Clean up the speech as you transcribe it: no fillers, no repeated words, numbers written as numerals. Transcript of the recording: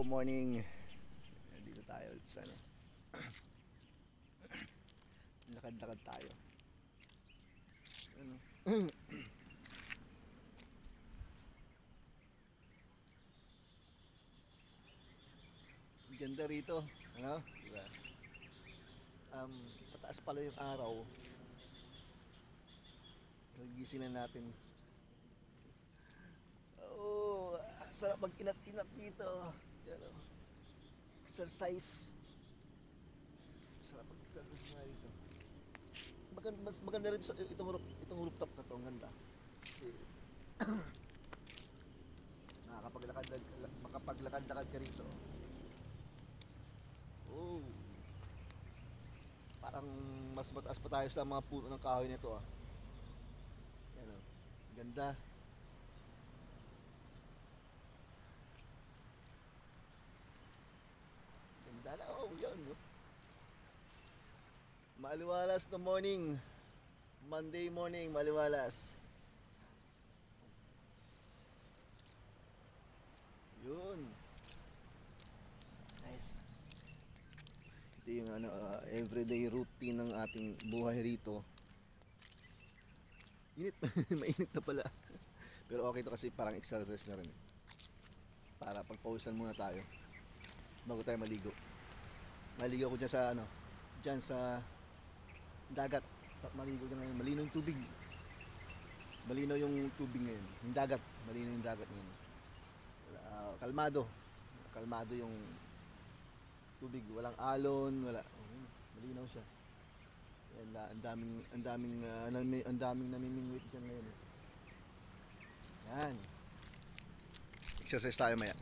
Hello, morning. Dito tayo ulit sa ano. Lakad-lakad tayo. Ano? Ganda rito, ano? Diba? Pataas pala yung araw. Nagising na natin. Oh, sarap mag-inat-inat dito. Yan, oh. Exercise. Sarap mag-exercise nga dito. Mas maganda rin itong rooftop na to, ang ganda. Kasi makapaglakad-lakad ka rito. Oh. Parang mas mataas pa tayo sa mga puno ng kahoy nito, ah. Yan, oh. Ganda. Ganda na, oh, yan, oh. Maliwalas na morning. Monday morning, maliwalas. Yun. Nice. Ito yung everyday routine ng ating buhay rito. Init. Mainit na pala. Pero okay to kasi parang exercise na rin. Para pagpawisan muna tayo bago tayo maligo. Maligo ako dyan sa dyan sa dagat. Maligo ka ngayon. Malinaw yung tubig. Malinaw yung tubig ngayon. Yung dagat. Malinaw yung dagat ngayon. Kalmado. Kalmado yung tubig. Walang alon. Wala. Malinaw siya. Ang daming namimingwit dyan ngayon. Yan. Exercise tayo maya.